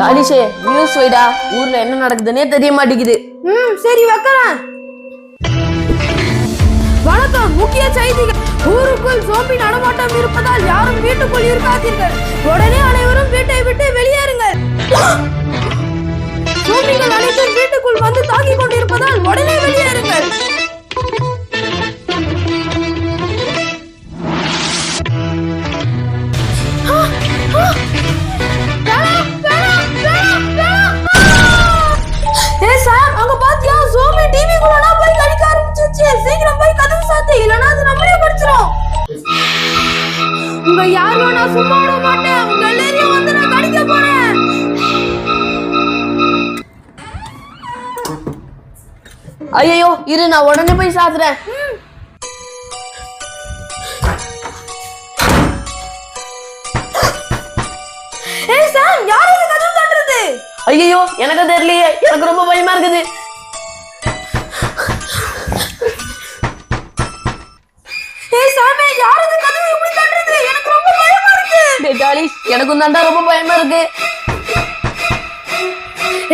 தாலிஷே news வைடா, ஊர்ல என்ன நடக்குதுன்னே தெரிய மாட்டேங்குது. சரி வைக்கிறேன். வணக்கம், முக்கிய செய்திகள். ஊருக்குள் ஜோம்பி நடமாட்டம் இருப்பதால் யாரும் வீட்டுக்குள் இருக்காதீர்கள். உடனே அனைவரும் வீட்டை விட்டு வெளியேறுங்கள். ஜோம்பிகள் அனைத்தும் வீட்டுக்குள் வந்து தாக்கிக் கொண்டிருப்பதால் உடனே வெளியேறுங்கள். உங்க யாரும் நான் சும்மா விட மாட்டேன். உங்க எல்லாரையும் வந்து நான் கடிக்க போறேன். ஐயோ இரு, நான் உடனே போய் சாத்துறேன். ஏய் சாம், யார் இது கதவு தட்டுறது? ஐயோ எனக்கு தெரியலையே, எனக்கு ரொம்ப பயமா இருக்குது. எனக்கும் தாண்டா ரொம்ப பயமா இருக்கு.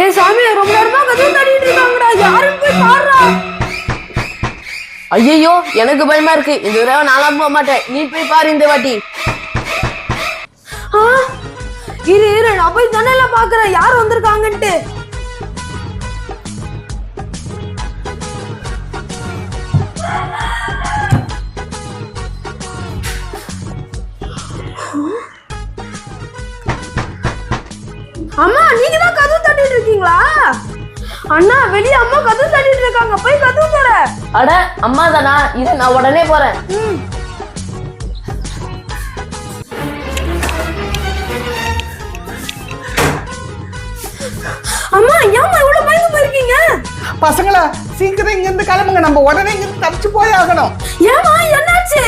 ஏய் சாமி, ரொம்ப நேரமா கதவு தட்டிட்டு இருக்காங்கடா, யாரும் போய் பாருடா. ஐயோ எனக்கு பயமா இருக்கு. இந்த தடவை நான்லாம் போக மாட்டேன், நீ போய் பாரு இந்த வாட்டி. இரு நான் போய் ஜன்னல்ல பாக்குறேன் யார் வந்திருக்காங்கன்ட்டு. அம்மா, நீங்க தான் கதவு தட்டிட்டு இருக்கீங்களா? அண்ணா, வெளிய அம்மா கதவு தட்டிட்டு இருக்காங்க, போய் கதவு தர. அட அம்மா தானா, இரு நான் உடனே போறேன். அம்மா, ஏம்மா இவ்வளவு பயந்து போயிருக்கீங்க? பசங்களா, சீக்கிரம் இங்க இருந்து கிளம்புங்க, நம்ம உடனே இங்க இருந்து தப்பிச்சு போய் ஆகணும். ஏம்மா என்னாச்சு?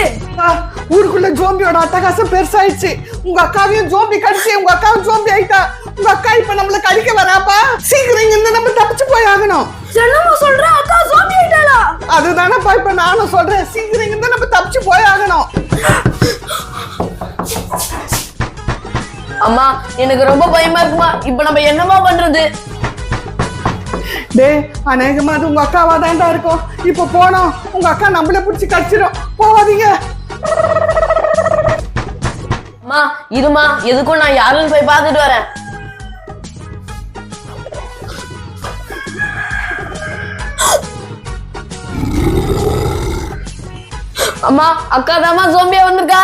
ஊருக்குள்ள ஜோம்பியோட அட்டகாசம் பெருசாயிடுச்சு. உங்க அக்காவையும் ஜோம்பி கடிச்சு, உங்க அக்காவும் ஜோம்பி ஆயிட்டா. உங்க அக்கா இப்ப நம்மள கடிக்க வராப்பா. சீக்கிரம் இங்க இருந்து நம்ம தப்பிச்சு போய் ஆகணும். என்னம்மா சொல்ற? அக்கா ஜோம்பி ஆயிட்டாளா? அதுதானப்பா இப்ப நானும் சொல்றேன். சீக்கிரம் இங்க இருந்து நம்ம தப்பிச்சு போய் ஆகணும். அம்மா, எனக்கு ரொம்ப பயமா இருக்குமா. இப்ப நம்ம என்னமா பண்றது? டேய், அநேகமா அது உங்க அக்காவா தான்டா இருக்கும். இப்ப போனோம், உங்க அக்கா நம்மள பிடிச்சி கடிச்சிடும். போவாதீங்க. அம்மா இருமா, எதுக்கும் நான் யாருன்னு போய் பார்த்துட்டு வரேன். அம்மா, அக்கா தாமா ஜோம்பியா வந்திருக்கா.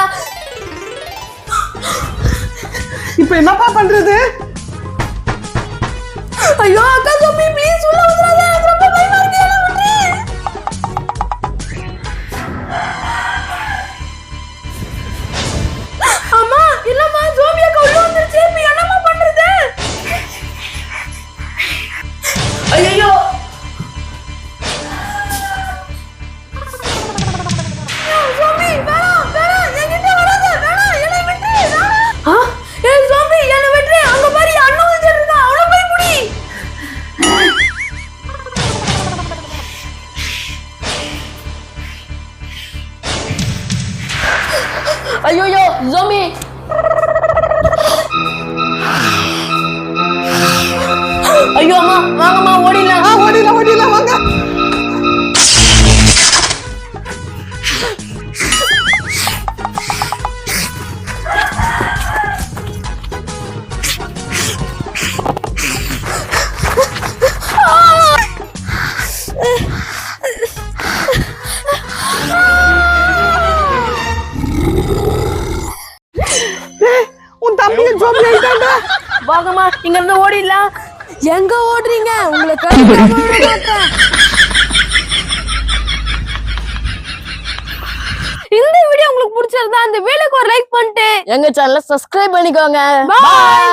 இப்ப என்னப்பா பண்றது? ஐயோ அக்கா ஜோம்பி, ப்ளீஸ் உள்ள வந்துடாத, எனக்கு ரொம்ப பயமா இருக்கு. என்ன பண்றீ? அம்மா, இல்லம்மா, ஜோம்பி அக்கா உள்ள வந்துருச்சு. இப்ப என்னம்மா பண்றது? ஐயோ ஜோம்பி, வேணாம் வேணாம், என்கிட்ட வராத, வேணாம், என்னை விட்டு. ஏய் ஜோம்பி, என்னை விட்டு. அங்க பாரு, அண்ணா வந்து இருக்கா, அவளை போய் புடி. ஐயோ ஜோம்பி. ஐயோ அம்மா, வாங்கம்மா ஓடிடலாம். ஓடிடலாம் வாங்க. உன் தம்பி ஜோம்பி ஆயிட்டான்டா. வாங்கம்மா, இங்க இருந்து ஓடிடலாம். எங்க ஓடுறீங்க? உங்களை கடிக்காம விட மாட்டேன். இந்த வீடியோ உங்களுக்கு பிடிச்சிருந்தா அந்த வீடியோக்கு ஒரு லைக் பண்ணிட்டு எங்க சேனலை சப்ஸ்கிரைப் பண்ணிக்கோங்க. பாய்.